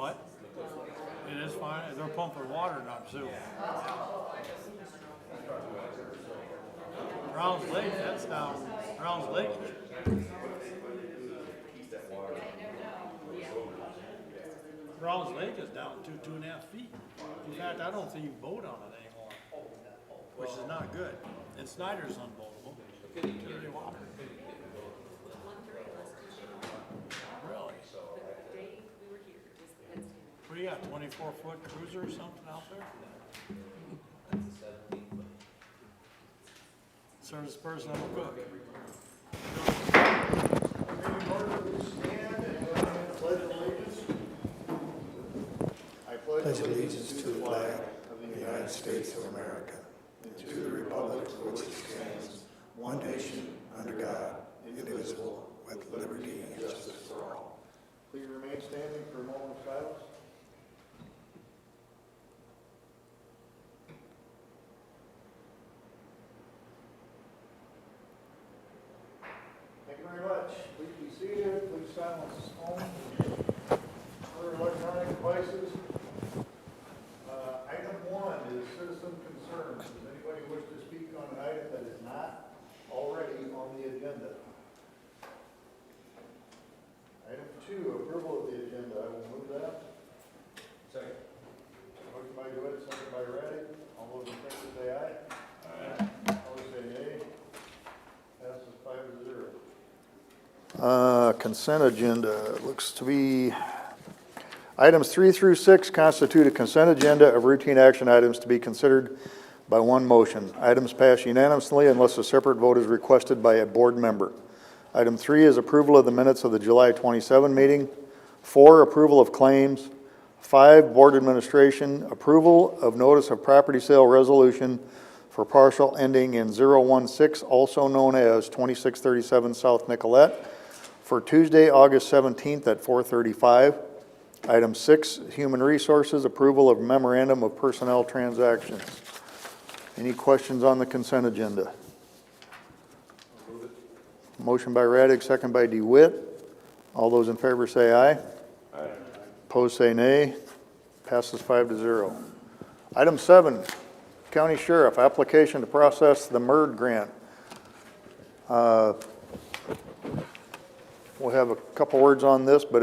what? It is fine. They're pumping water in up too. Brown's Lake, that's down. Brown's Lake. Brown's Lake is down 2.5 feet. In fact, I don't think you boat on it anymore, which is not good. And Snyder's unboatable. Dirty water. Really? What do you got, 24-foot cruiser or something out there? Serves the person that'll cook. Pledge allegiance to the flag of the United States of America and to the republic for which it stands, one nation, under God, indivisible, with liberty and justice for all. Please remain standing for a moment of silence. Thank you very much. Please be seated. Please silence phone, other electronic devices. Item 1 is citizen concerns. Does anybody wish to speak on an item that is not already on the agenda? Item 2, approval of the agenda. I will move that. Second. Motion by DeWitt, second by Raddick. All those in favor say aye. Aye. Opposed say nay. Passes 5-0. Consent agenda looks to be items 3 through 6 constitute a consent agenda of routine action items to be considered by one motion. Items pass unanimously unless a separate vote is requested by a board member. Item 3 is approval of the minutes of the July 27 meeting. 4, approval of claims. 5, board administration, approval of notice of property sale resolution for parcel ending in 016, also known as 2637 South Nicollet, for Tuesday, August 17th at 4:35. Item 6, human resources, approval of memorandum of personnel transactions. Any questions on the consent agenda? Motion by Raddick, second by DeWitt. All those in favor say aye. Aye. Opposed say nay. Passes 5-0. Item 7, County Sheriff, application to process the MERD grant. We'll have a couple words on this, but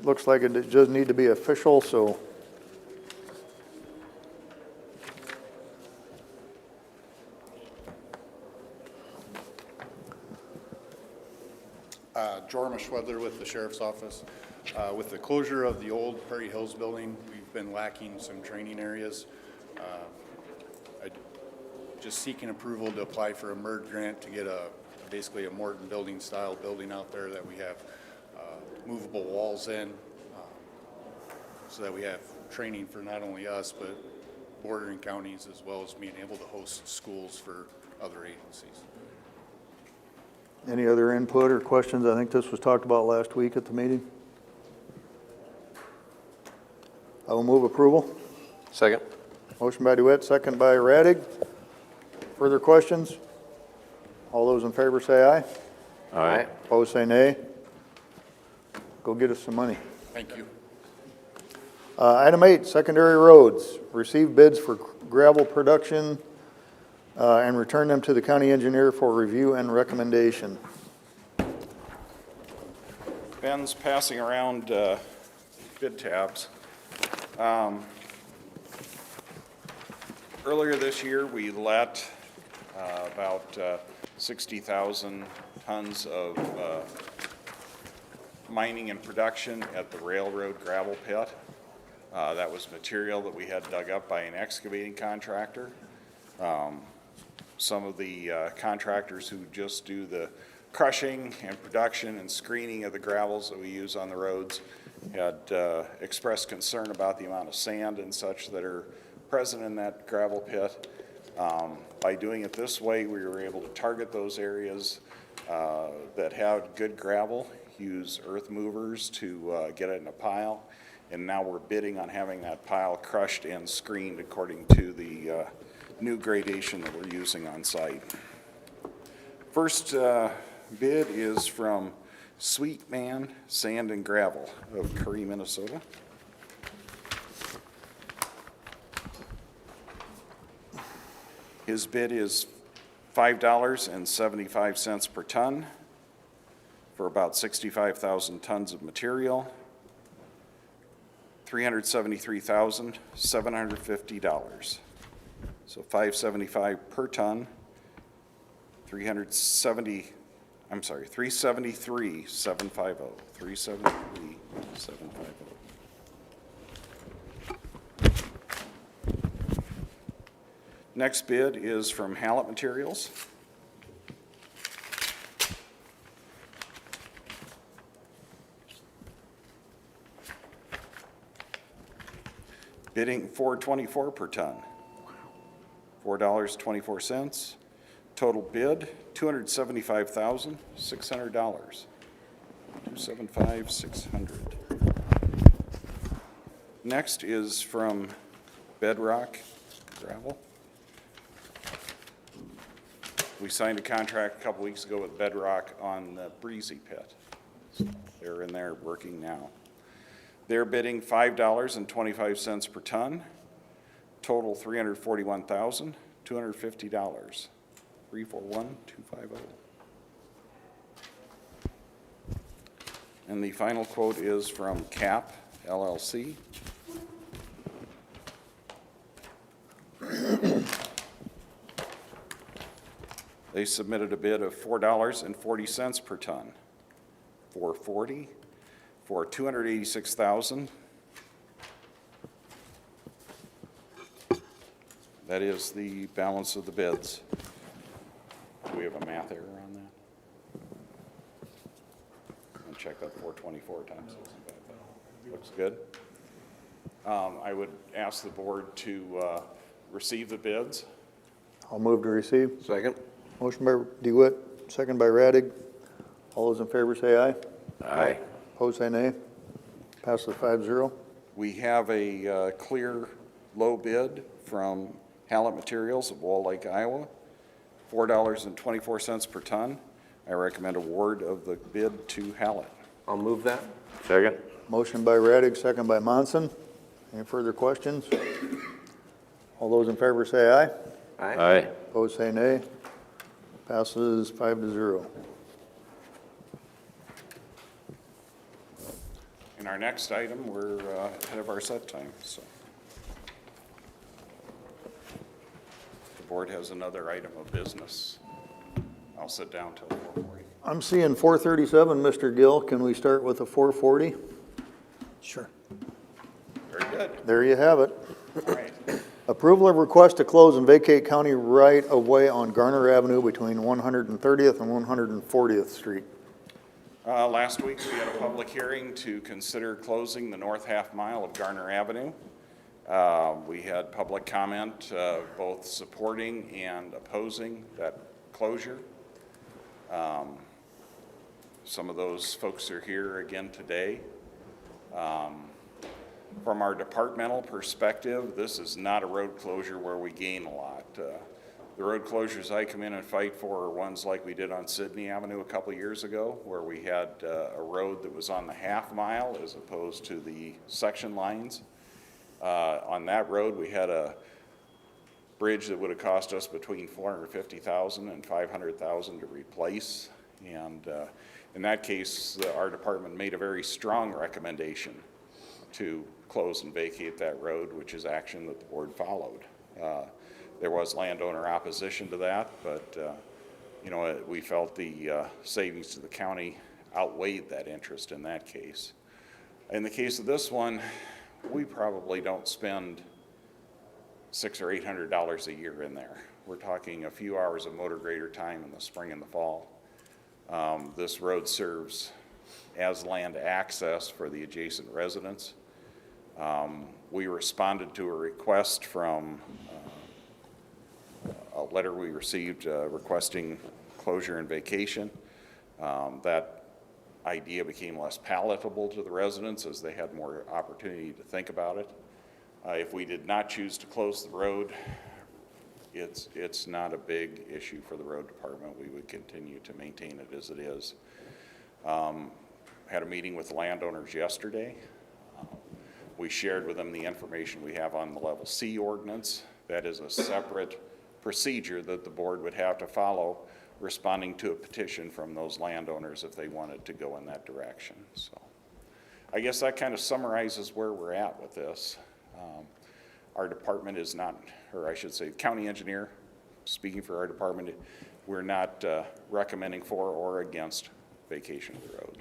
looks like it does need to be official, so. Jorma Schwedler with the Sheriff's Office. With the closure of the old Prairie Hills building, we've been lacking some training areas. Just seeking approval to apply for a MERD grant to get basically a Morton building style building out there that we have movable walls in, so that we have training for not only us but bordering counties, as well as being able to host schools for other agencies. Any other input or questions? I think this was talked about last week at the meeting. I will move approval. Second. Motion by DeWitt, second by Raddick. Further questions? All those in favor say aye. Aye. Opposed say nay. Go get us some money. Thank you. Item 8, secondary roads. Receive bids for gravel production and return them to the county engineer for review and recommendation. Ben's passing around bid tabs. Earlier this year, we let about 60,000 tons of mining and production at the railroad gravel pit. That was material that we had dug up by an excavating contractor. Some of the contractors who just do the crushing and production and screening of the gravels that we use on the roads had expressed concern about the amount of sand and such that are present in that gravel pit. By doing it this way, we were able to target those areas that have good gravel, use earth movers to get it in a pile, and now we're bidding on having that pile crushed and screened according to the new gradation that we're using on site. First bid is from Sweet Man Sand and Gravel of Curry, Minnesota. His bid is $5.75 per ton for about 65,000 tons of material, $373,750. So $5.75 per ton, 373,750, 373,750. Next bid is from Hallett Materials. Bidding $4.24 per ton, $4.24. Total bid, $275,600. $275,600. Next is from Bedrock Gravel. We signed a contract a couple weeks ago with Bedrock on the Breezy Pit. So they're in there working now. They're bidding $5.25 per ton, total $341,250. $341,250. And the final quote is from CAP LLC. They submitted a bid of $4.40 per ton, $4.40 for $286,000. That is the balance of the bids. Do we have a math error on that? And check that 424 times 65. Looks good. I would ask the board to receive the bids. I'll move to receive. Second. Motion by DeWitt, second by Radig. All those in favor say aye. Aye. Opposed, say nay. Passes 5-0. We have a clear low bid from Hallett Materials of Wall Lake, Iowa, $4.24 per ton. I recommend award of the bid to Hallett. I'll move that. Second. Motion by Radig, second by Monson. Any further questions? All those in favor say aye. Aye. Opposed, say nay. Passes 5-0. In our next item, we're ahead of our set time, so. The board has another item of business. I'll sit down till 4:40. I'm seeing 437, Mr. Gill. Can we start with a 440? Sure. Very good. There you have it. All right. Approval of request to close and vacate county right-of-way on Garner Avenue between 130th and 140th Street. Last week, we had a public hearing to consider closing the north half mile of Garner Avenue. We had public comment, both supporting and opposing that closure. Some of those folks are here again today. From our departmental perspective, this is not a road closure where we gain a lot. The road closures I come in and fight for are ones like we did on Sydney Avenue a couple years ago, where we had a road that was on the half mile as opposed to the section lines. On that road, we had a bridge that would have cost us between $450,000 and $500,000 to replace. And in that case, our department made a very strong recommendation to close and vacate that road, which is action that the board followed. There was landowner opposition to that, but you know, we felt the savings to the county outweighed that interest in that case. In the case of this one, we probably don't spend $600 or $800 a year in there. We're talking a few hours of motor grader time in the spring and the fall. This road serves as land access for the adjacent residents. We responded to a request from a letter we received requesting closure and vacation. That idea became less palatable to the residents as they had more opportunity to think about it. If we did not choose to close the road, it's not a big issue for the road department. We would continue to maintain it as it is. Had a meeting with landowners yesterday. We shared with them the information we have on the Level C ordinance. That is a separate procedure that the board would have to follow, responding to a petition from those landowners if they wanted to go in that direction. So I guess that kind of summarizes where we're at with this. Our department is not, or I should say, county engineer, speaking for our department, we're not recommending for or against vacation of the road.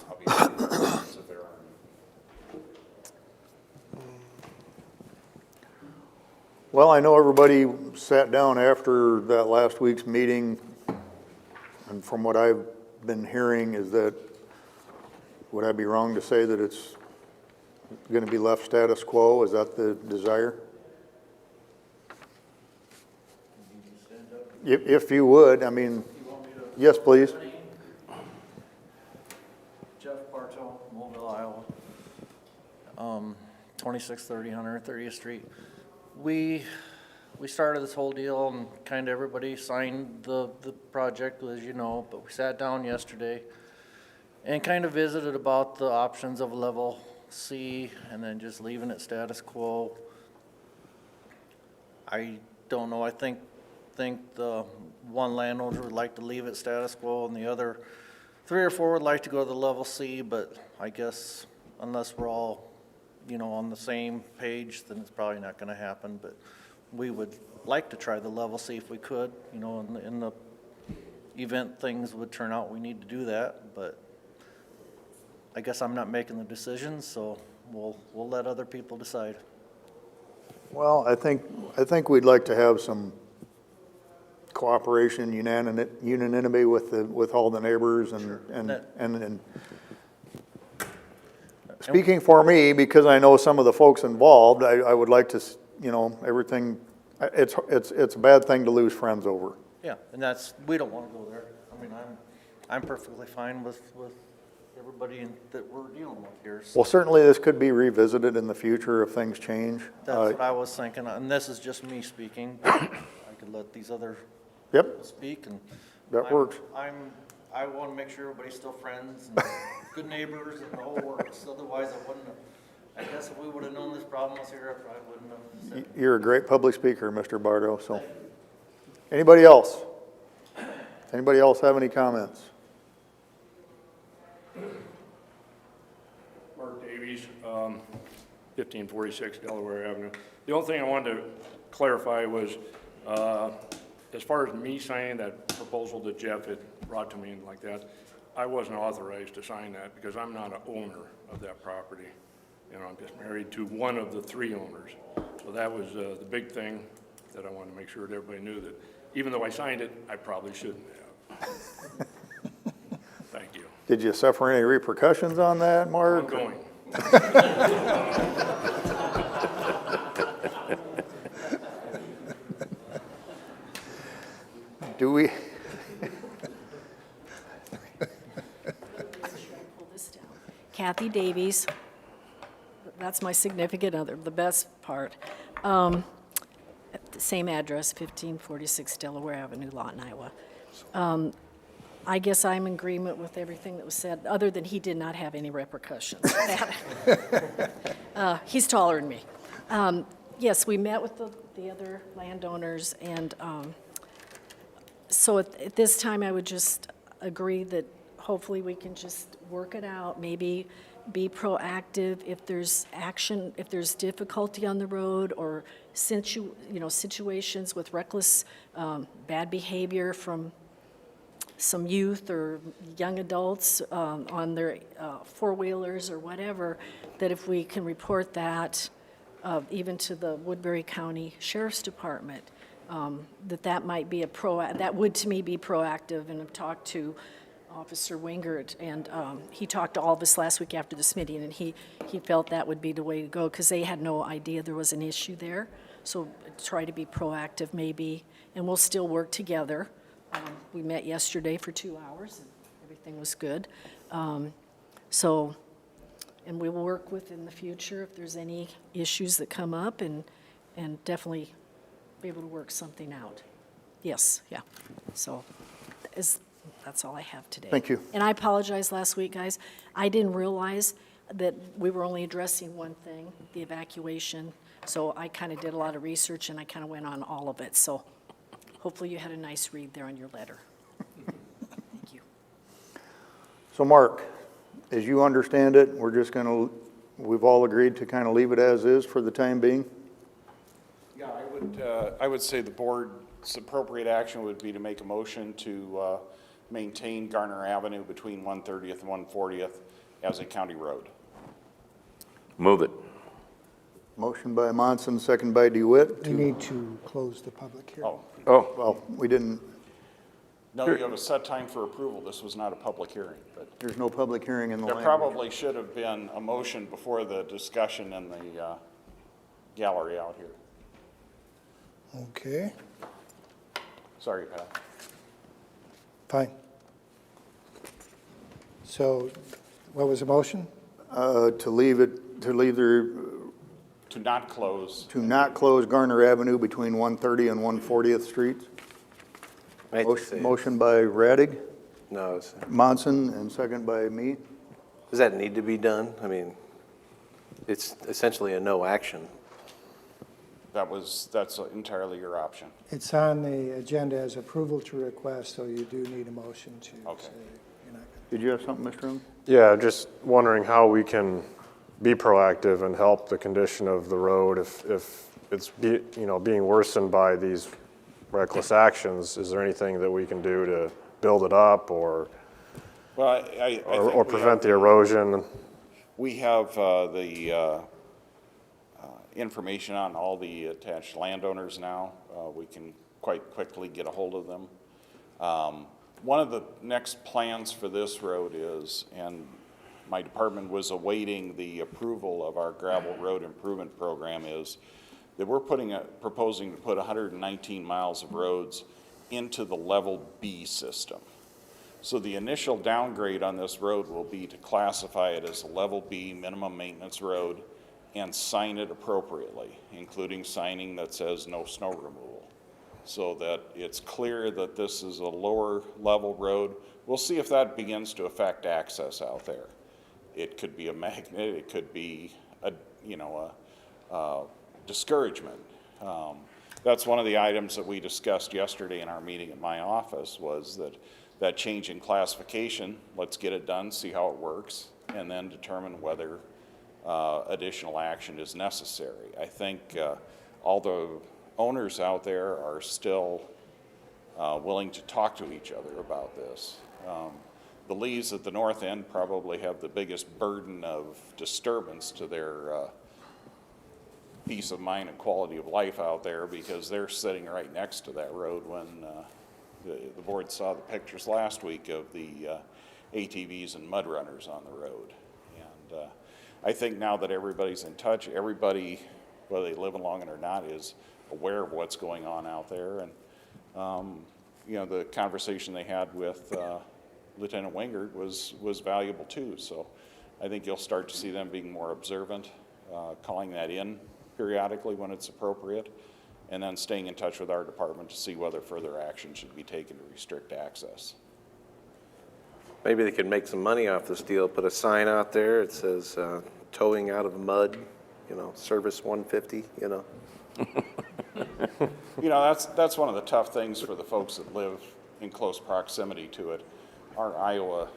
I'll be happy to answer questions if there are any. Well, I know everybody sat down after that last week's meeting, and from what I've been hearing is that, would I be wrong to say that it's going to be left status quo? Is that the desire? If you would, I mean, yes, please. Jeff Bartow, Mobile, Iowa. 2630 130th Street. We started this whole deal and kind of everybody signed the project, as you know, but we sat down yesterday and kind of visited about the options of level C and then just leaving it status quo. I don't know, I think the one landowner would like to leave it status quo and the other 3 or 4 would like to go to the level C, but I guess unless we're all, on the same page, then it's probably not gonna happen, but we would like to try the level C if we could, in the event things would turn out we need to do that, but I guess I'm not making the decision, so we'll let other people decide. Well, I think we'd like to have some cooperation, unanimity with all the neighbors and speaking for me, because I know some of the folks involved, I would like to, everything, it's a bad thing to lose friends over. Yeah, and we don't want to go there. I mean, I'm perfectly fine with everybody that we're dealing with here. So Well, certainly this could be revisited in the future if things change. that's what I was thinking, and this is just me speaking. I could let these other Yep, people speak, and that works. I want to make sure everybody's still friends and good neighbors and the whole works. Otherwise, I guess if we would have known this problem was here, I probably wouldn't have said it. You're a great public speaker, Mr. Bardo, so. Anybody else? Anybody else have any comments? Mark Davies, 1546 Delaware Avenue. The only thing I wanted to clarify was, as far as me signing that proposal that Jeff had brought to me and like that, I wasn't authorized to sign that because I'm not an owner of that property. I'm just married to one of the 3 owners. So that was the big thing that I wanted to make sure that everybody knew, that even though I signed it, I probably shouldn't have. Thank you. Did you suffer any repercussions on that, Mark? Ongoing. Do we? Pull this down. Kathy Davies, that's my significant other, the best part. Same address, 1546 Delaware Avenue, Lawton, Iowa. I guess I'm in agreement with everything that was said, other than he did not have any repercussions. He's taller than me. Yes, we met with the other landowners, and so at this time, I would just agree that hopefully we can just work it out, maybe be proactive if there's action, if there's difficulty on the road, or situations with reckless, bad behavior from some youth or young adults on their four-wheelers or whatever, that if we can report that even to the Woodbury County Sheriff's Department, that might be that would to me be proactive. And I've talked to Officer Wingert, and he talked to all of us last week after this meeting, and he felt that would be the way to go, because they had no idea there was an issue there. So try to be proactive maybe, and we'll still work together. We met yesterday for 2 hours, and everything was good. And we will work with in the future if there's any issues that come up, and definitely be able to work something out. Yes, yeah. So that's all I have today. Thank you. And I apologize last week, guys. I didn't realize that we were only addressing one thing, the evacuation. So I kind of did a lot of research and I kind of went on all of it. So hopefully you had a nice read there on your letter. Thank you. So Mark, as you understand it, we're just gonna, we've all agreed to kind of leave it as is for the time being? Yeah, I would say the board's appropriate action would be to make a motion to maintain Garner Avenue between 130th and 140th as a county road. Move it. Motion by Monson, second by DeWitt. We need to close the public hearing. Oh, Oh, Well, we didn't, no, you have a set time for approval. This was not a public hearing, but there's no public hearing in the there language. probably should have been a motion before the discussion in the gallery out here. Okay, Sorry, Pat. fine. So what was the motion? To leave it, to leave the, To not close. to not close Garner Avenue between 130 and 140th Streets. I hate to say it. Motion by Radig, No, it's- Monson, and second by me. does that need to be done? I mean, it's essentially a no action. That's entirely your option. It's on the agenda as approval to request, so you do need a motion to Okay. say you're not gonna. Did you have something, Mr. Young? Yeah, just wondering how we can be proactive and help the condition of the road if it's, being worsened by these reckless actions. Is there anything that we can do to build it up or Well, I think or prevent the erosion? We have the information on all the attached landowners now. We can quite quickly get a hold of them. One of the next plans for this road is, and my department was awaiting the approval of our gravel road improvement program, is that we're proposing to put 119 miles of roads into the level B system. So the initial downgrade on this road will be to classify it as a level B minimum maintenance road and sign it appropriately, including signing that says no snow removal, so that it's clear that this is a lower level road. We'll see if that begins to affect access out there. It could be a magnet, it could be a discouragement. That's one of the items that we discussed yesterday in our meeting at my office, was that change in classification. Let's get it done, see how it works, and then determine whether additional action is necessary. I think all the owners out there are still willing to talk to each other about this. The Lees at the north end probably have the biggest burden of disturbance to their peace of mind and quality of life out there, because they're sitting right next to that road when the board saw the pictures last week of the ATVs and mud runners on the road. And I think now that everybody's in touch, everybody, whether they live along it or not, is aware of what's going on out there. And, the conversation they had with Lieutenant Wingard was valuable too. So I think you'll start to see them being more observant, calling that in periodically when it's appropriate, and then staying in touch with our department to see whether further action should be taken to restrict access. Maybe they could make some money off this deal, put a sign out there, it says, towing out of the mud, service 150, That's one of the tough things for the folks that live in close proximity to it. Our Iowa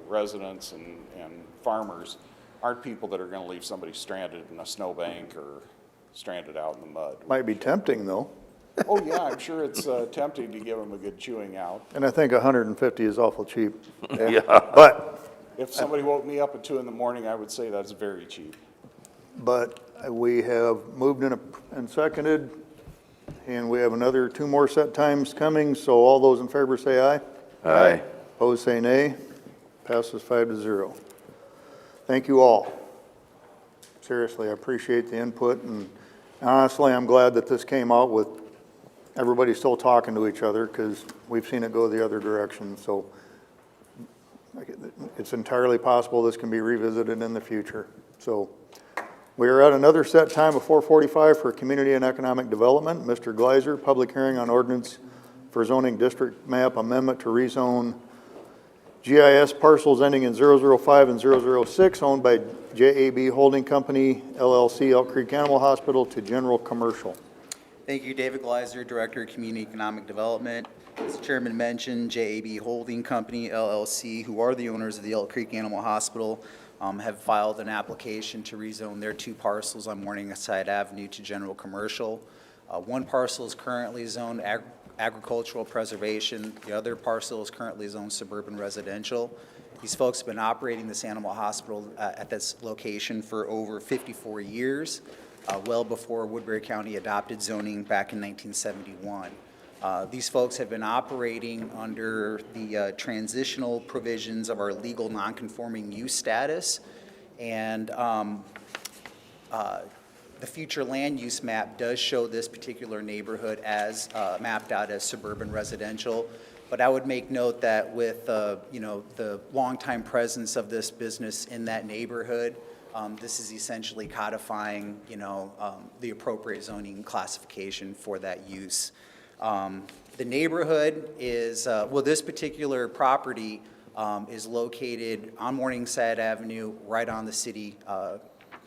residents and farmers aren't people that are going to leave somebody stranded in a snowbank or stranded out in the mud. Might be tempting, though, Oh, yeah, I'm sure it's tempting to give them a good chewing out. and I think 150 is awful cheap. Yeah. But If somebody woke me up at 2 in the morning, I would say that's very cheap. we have moved and seconded, and we have another 2 more set times coming, so all those in favor say aye. Aye. Opposed, say nay. Passes 5-0. Thank you all. Seriously, I appreciate the input, and honestly, I'm glad that this came out with everybody still talking to each other, because we've seen it go the other direction, so it's entirely possible this can be revisited in the future. So we are at another set time of 4:45 for Community and Economic Development. Mr. Gleiser, public hearing on ordinance for zoning district map amendment to rezone GIS parcels ending in 005 and 006 owned by JAB Holding Company, LLC, Elk Creek Animal Hospital to general commercial. Thank you, David Gleiser, Director of Community Economic Development. As the Chairman mentioned, JAB Holding Company, LLC, who are the owners of the Elk Creek Animal Hospital, have filed an application to rezone their 2 parcels on Morningside Avenue to general commercial. One parcel is currently zoned agricultural preservation. The other parcel is currently zoned suburban residential. These folks have been operating this animal hospital at this location for over 54 years, well before Woodbury County adopted zoning back in 1971. These folks have been operating under the transitional provisions of our legal nonconforming use status, and the future land use map does show this particular neighborhood as mapped out as suburban residential. But I would make note that with you know, the longtime presence of this business in that neighborhood, this is essentially codifying, you know, the appropriate zoning classification for that use. The neighborhood is, well, this particular property is located on Morningside Avenue, right on the city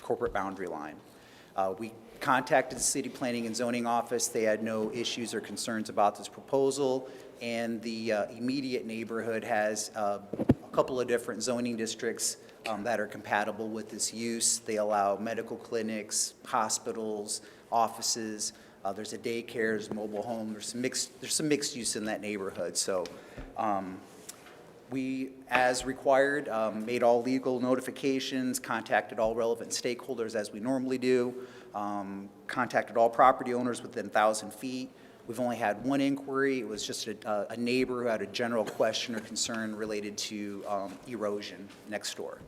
corporate boundary line. We contacted the City Planning and Zoning Office. They had no issues or concerns about this proposal, and the immediate neighborhood has a couple of different zoning districts that are compatible with this use. They allow medical clinics, hospitals, offices. There's a daycare, there's a mobile home. There's some mixed use in that neighborhood. So we, as required, made all legal notifications, contacted all relevant stakeholders as we normally do, contacted all property owners within 1,000 feet. We've only had one inquiry. It was just a neighbor who had a general question or concern related to erosion next door.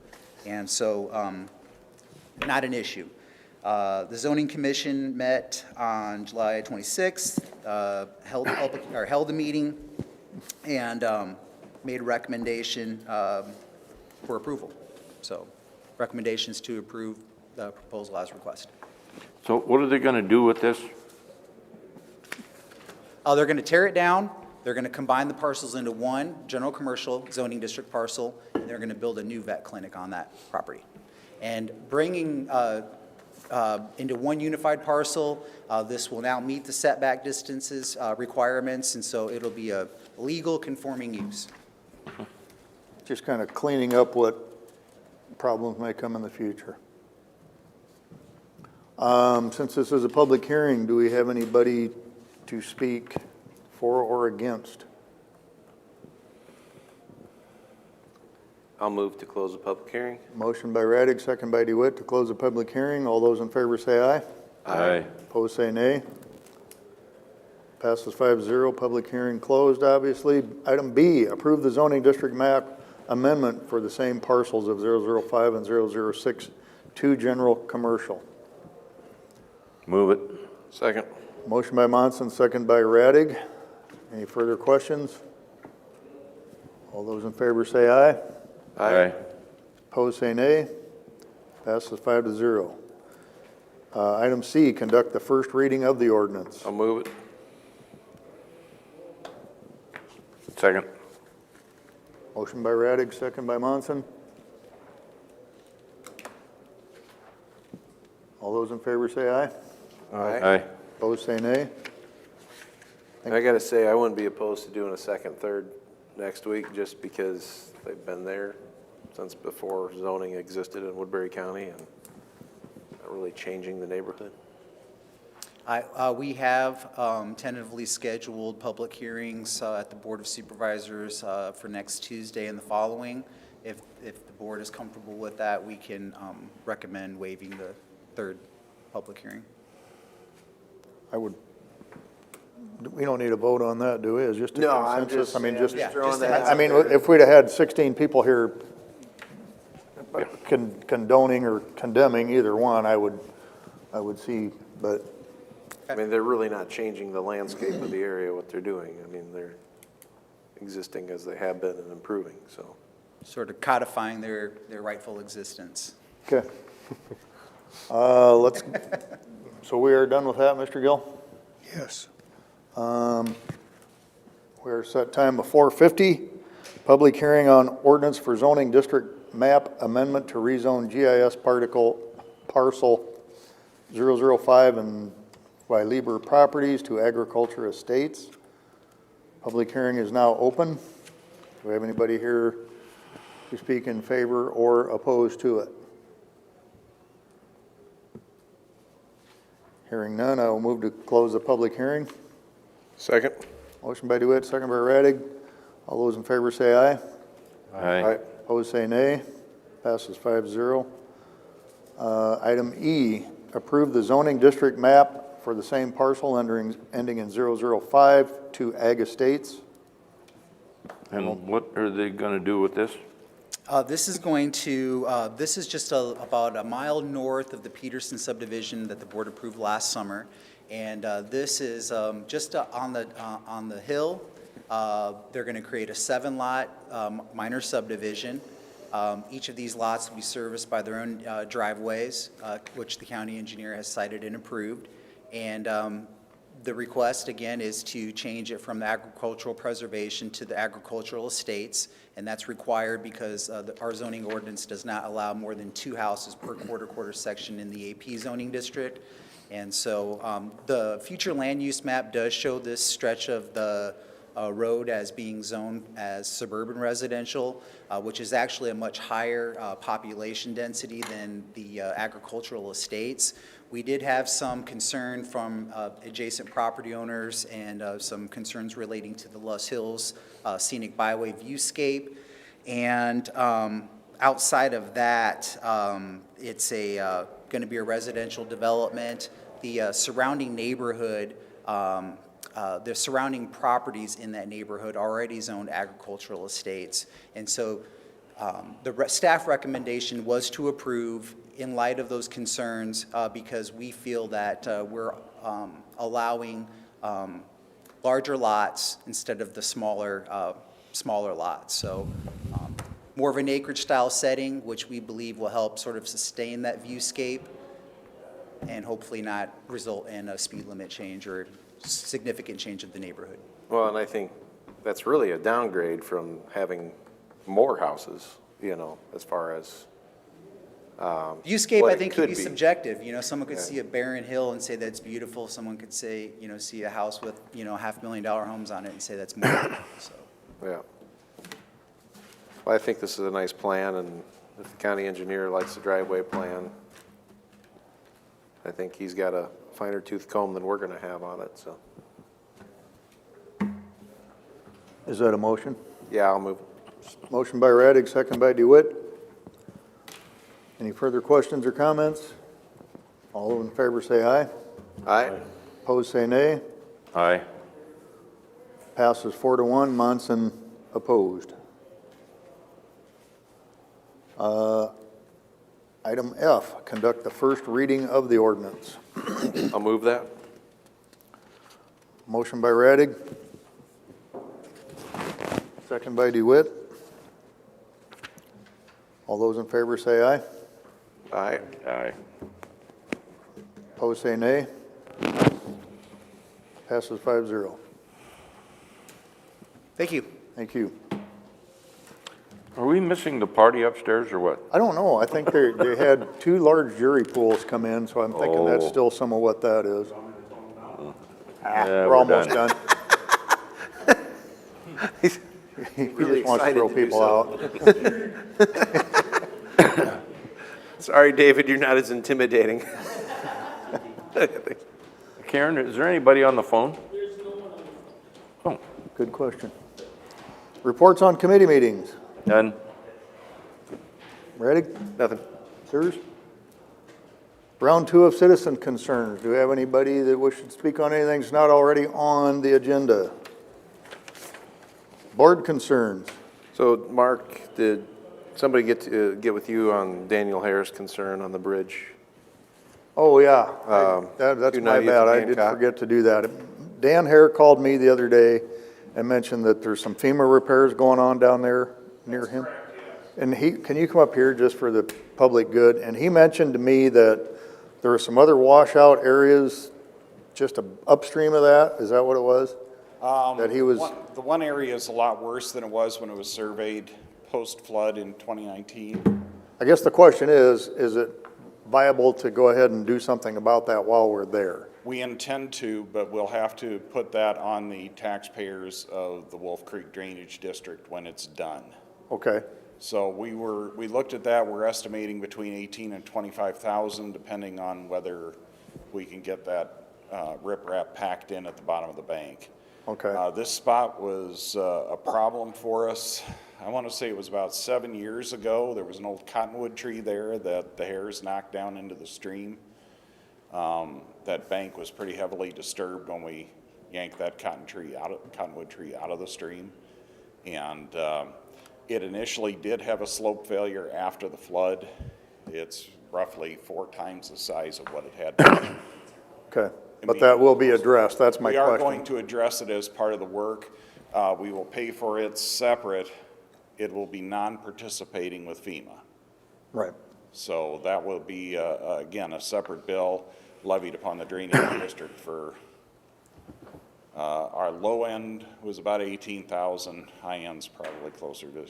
And so not an issue. The Zoning Commission met on July 26th, held a meeting, and made a recommendation for approval. So recommendations to approve the proposal as requested. So what are they going to do with this? They're going to tear it down. They're going to combine the parcels into one general commercial zoning district parcel, and they're going to build a new vet clinic on that property. And bringing into one unified parcel, this will now meet the setback distances requirements, and so it'll be a legal conforming use. Just kind of cleaning up what problems may come in the future. Since this is a public hearing, do we have anybody to speak for or against? I'll move to close the public hearing. Motion by Radig, second by DeWitt to close the public hearing. All those in favor say aye. Aye. Opposed say nay. Passes 5-0. Public hearing closed, obviously. Item B, approve the zoning district map amendment for the same parcels of 005 and 006 to general commercial. Move it. Second. Motion by Monson, second by Radig. Any further questions? All those in favor say aye. Aye. Opposed say nay. Passes 5-0. Item C, conduct the first reading of the ordinance. I'll move it. Second. Motion by Radig, second by Monson. All those in favor say aye. Aye. Opposed say nay. I got to say, I wouldn't be opposed to doing a second, third next week, just because they've been there since before zoning existed in Woodbury County and not really changing the neighborhood. We have tentatively scheduled public hearings at the Board of Supervisors for next Tuesday and the following. If the board is comfortable with that, we can recommend waiving the third public hearing. We don't need a vote on that, do we? It's just a No, I'm consensus? just, I mean, I'm just, just throwing just that I out mean, there. if we'd have had 16 people here condoning or condemning either one, I would see, but I mean, they're really not changing the landscape of the area, what they're doing. I mean, they're existing as they have been and improving, so. Sort of codifying their rightful existence. okay. So we are done with that, Mr. Gill? Yes. We're set time of 4:50. Public hearing on ordinance for zoning district map amendment to rezone GIS parcel 005 and by Lieber Properties to agriculture estates. Public hearing is now open. Do we have anybody here to speak in favor or opposed to it? Hearing none, I will move to close the public hearing. Second. Motion by DeWitt, second by Radig. All those in favor say aye. Aye. Opposed say nay. Passes 5-0. Item E, approve the zoning district map for the same parcel ending in 005 to Ag Estates. And what are they gonna do with this? This is going to, this is just about a mile north of the Peterson subdivision that the board approved last summer. And this is just on the hill. They're going to create a 7-lot minor subdivision. Each of these lots will be serviced by their own driveways, which the county engineer has cited and approved. And the request, again, is to change it from the agricultural preservation to the agricultural estates, and that's required because our zoning ordinance does not allow more than 2 houses per quarter section in the AP zoning district. And so the future land use map does show this stretch of the road as being zoned as suburban residential, which is actually a much higher population density than the agricultural estates. We did have some concern from adjacent property owners and some concerns relating to the Loess Hills scenic byway viewscape. And outside of that, it's going to be a residential development. The surrounding neighborhood, the surrounding properties in that neighborhood already zoned agricultural estates. And so the staff recommendation was to approve in light of those concerns because we feel that we're allowing larger lots instead of the smaller lots. So more of an acreage style setting, which we believe will help sort of sustain that viewscape and hopefully not result in a speed limit change or significant change of the neighborhood. Well, and I think that's really a downgrade from having more houses, you know, as far as viewscape, what I it think, could could be be. Subjective. You know, someone could see a barren hill and say that's beautiful. Someone could say, you know, see a house with, you know, $500,000 homes on it and say that's more. So. Yeah. Well, I think this is a nice plan, and if the county engineer likes the driveway plan, I think he's got a finer tooth comb than we're going to have on it, so. Is that a motion? Yeah, I'll move. Motion by Radig, second by DeWitt. Any further questions or comments? All those in favor say aye. Aye. Opposed say nay. Aye. Passes 4-1. Monson opposed. Item F, conduct the first reading of the ordinance. I'll move that. Motion by Radig. Second by DeWitt. All those in favor say aye. Aye. Aye. Opposed say nay. Passes 5-0. Thank you. Thank you. Are we missing the party upstairs or what? I don't know. I think they had 2 large jury pools come in, so I'm thinking that's Oh. still some of what that is. Yeah, We're almost Really done. He just wants to excited throw to do people so. out. Sorry, David, you're not as intimidating. Karen, is there anybody on the phone? Oh, Good question. Reports on committee meetings. none? Ready? Nothing. Sirs? Round 2 of citizen concerns. Do we have anybody that wishes to speak on anything that's not already on the agenda? Board concerns. So, Mark, did somebody get with you on Daniel Hare's concern on the bridge? Oh, yeah. That's my 290th bad. I and did Hancock. forget to do that. Dan Hare called me the other day and mentioned that there's some Fema repairs going on down there near him. And can you come up here just for the public good? And he mentioned to me that there were some other washout areas just upstream of that. Is that what it was? That he was, The one area is a lot worse than it was when it was surveyed post-flood in 2019. I guess the question is it viable to go ahead and do something about that while we're there? We intend to, but we'll have to put that on the taxpayers of the Wolf Creek Drainage District when it's done. Okay, So we looked at that. We're estimating between 18 and 25,000, depending on whether we can get that riprap packed in at the bottom of the bank. okay, This spot was a problem for us. I want to say it was about 7 years ago. There was an old cottonwood tree there that the hares knocked down into the stream. That bank was pretty heavily disturbed when we yanked that cottonwood tree out of the stream. And it initially did have a slope failure after the flood. It's roughly 4 times the size of what it had been. okay. But that will be addressed, that's my We question. are going to address it as part of the work. We will pay for it separate. It will be non-participating with FEMA. Right, So that will be, again, a separate bill levied upon the drainage district for, our low end was about 18,000, high end's probably closer to,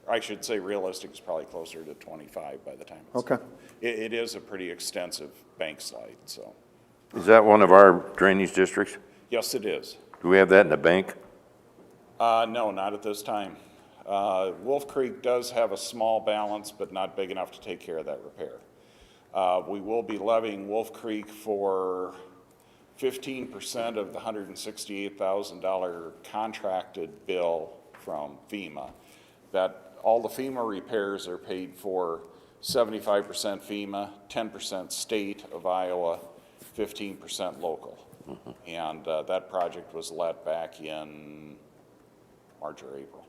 I should say realistic is probably closer to 25 by the time it's okay. done. It is a pretty extensive bank slide, so. Is that one of our drainage districts? Yes, it is. Do we have that in the bank? No, not at this time. Wolf Creek does have a small balance, but not big enough to take care of that repair. We will be levying Wolf Creek for 15% of the $168,000 contracted bill from FEMA. That all the FEMA repairs are paid for 75% FEMA, 10% state of Iowa, 15% local. And that project was let back in March or April.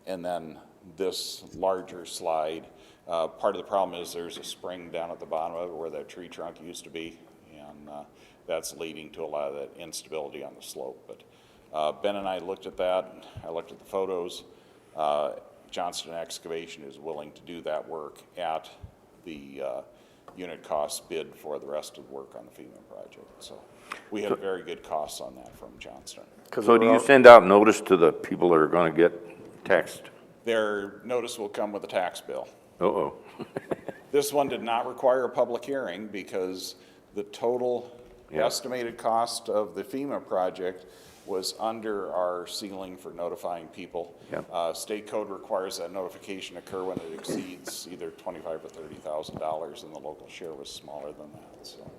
And then this larger slide, part of the problem is there's a spring down at the bottom of it where that tree trunk used to be, and that's leading to a lot of that instability on the slope. But Ben and I looked at that. I looked at the photos. Johnston Excavation is willing to do that work at the unit cost bid for the rest of the work on the FEMA project. So we had very good costs on that from Johnston. So do you send out notice to the people that are going to get taxed? Their notice will come with a tax bill. Uh-oh. This one did not require a public hearing because the total estimated cost of the FEMA project was under our ceiling for notifying people. Yeah. State code requires that notification occur when it exceeds either $25,000 or $30,000, and the local share was smaller than that. So,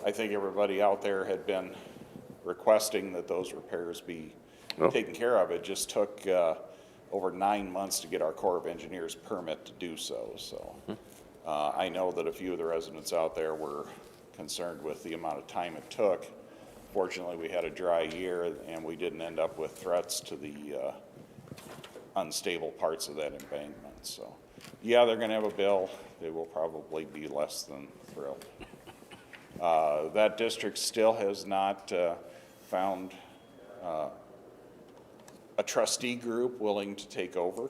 I think everybody out there had been requesting that those repairs be taken care of. It just took over 9 months to get our Corps of Engineers permit to do so. So, I know that a few of the residents out there were concerned with the amount of time it took. Fortunately, we had a dry year, and we didn't end up with threats to the unstable parts of that embankment. So, yeah, they're going to have a bill. They will probably be less than thrilled. That district still has not found a trustee group willing to take over.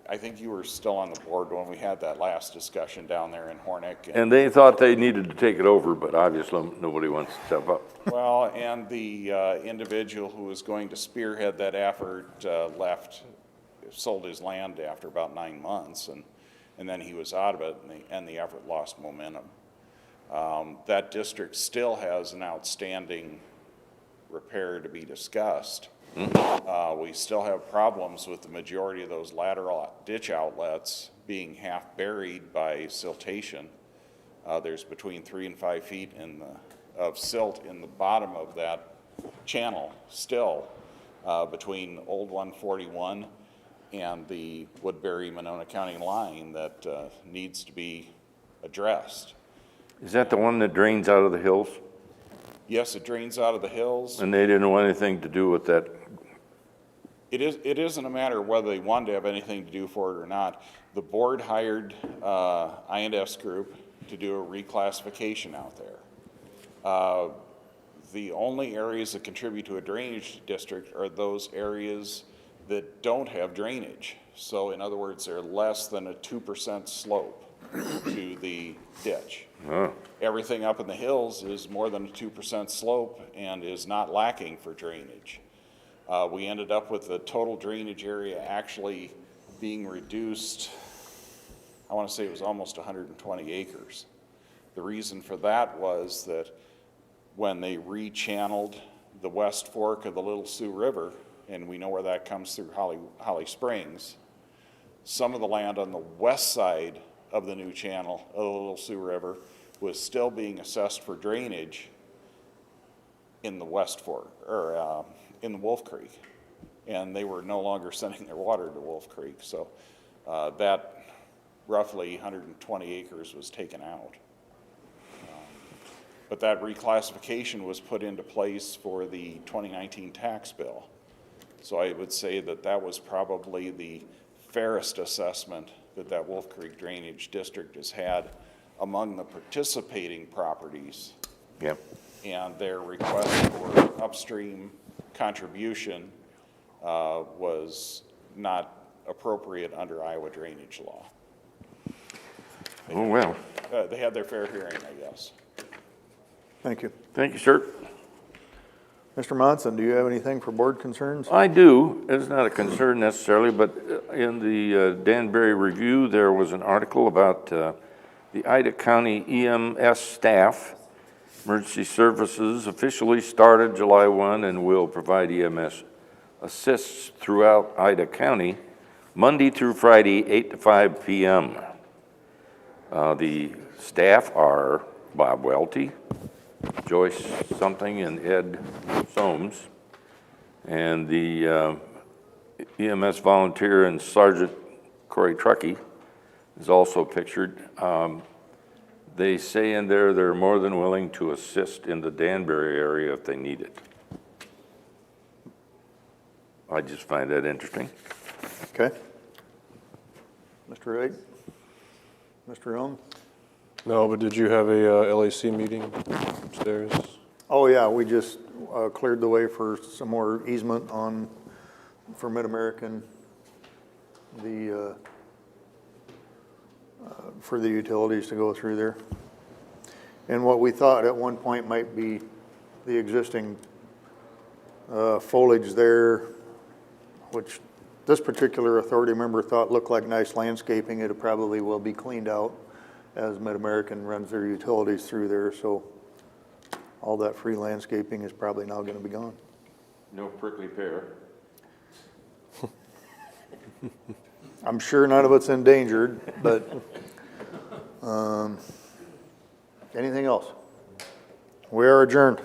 I think you were still on the board when we had that last discussion down there in Hornick. And they thought they needed to take it over, but obviously nobody wants to step up. Well, and the individual who was going to spearhead that effort left, sold his land after about 9 months, and then he was out of it, and the effort lost momentum. That district still has an outstanding repair to be discussed. We still have problems with the majority of those lateral ditch outlets being half buried by siltation. There's between 3 and 5 feet of silt in the bottom of that channel still between Old 141 and the Woodbury-Monona County line that needs to be addressed. Is that the one that drains out of the hills? Yes, it drains out of the hills. And they didn't want anything to do with that? It isn't a matter of whether they wanted to have anything to do for it or not. The board hired I&S Group to do a reclassification out there. The only areas that contribute to a drainage district are those areas that don't have drainage. So in other words, they're less than a 2% slope. to the ditch. Oh, Everything up in the hills is more than a 2% slope and is not lacking for drainage. We ended up with the total drainage area actually being reduced, I want to say it was almost 120 acres. The reason for that was that when they rechanneled the west fork of the Little Sioux River, and we know where that comes through Holly Springs, some of the land on the west side of the new channel of the Little Sioux River was still being assessed for drainage in the west fork, or in the Wolf Creek. And they were no longer sending their water to Wolf Creek. So that roughly 120 acres was taken out. But that reclassification was put into place for the 2019 tax bill. So I would say that that was probably the fairest assessment that that Wolf Creek Drainage District has had among the participating properties. yep. And their request for upstream contribution was not appropriate under Iowa drainage law. Oh, well. They had their fair hearing, I guess. Thank you. Thank you, sir. Mr. Monson, do you have anything for board concerns? I do. It's not a concern necessarily, but in the Danbury Review, there was an article about the Ida County EMS staff. Emergency services officially started July 1 and will provide EMS assists throughout Ida County, Monday through Friday, 8 to 5 p.m. The staff are Bob Welty, Joyce something, and Ed Soames. And the EMS volunteer and Sergeant Corey Truckee is also pictured. They say in there they're more than willing to assist in the Danbury area if they need it. I just find that interesting. Okay. Mr. Wright? Mr. Young? No, but did you have a LAC meeting upstairs? Oh, yeah, we just cleared the way for some more easement for Mid-American, for the utilities to go through there. And what we thought at one point might be the existing foliage there, which this particular authority member thought looked like nice landscaping. It probably will be cleaned out as Mid-American runs their utilities through there, so all that free landscaping is probably now going to be gone. No prickly pear. I'm sure none of it's endangered, but anything else? We are adjourned.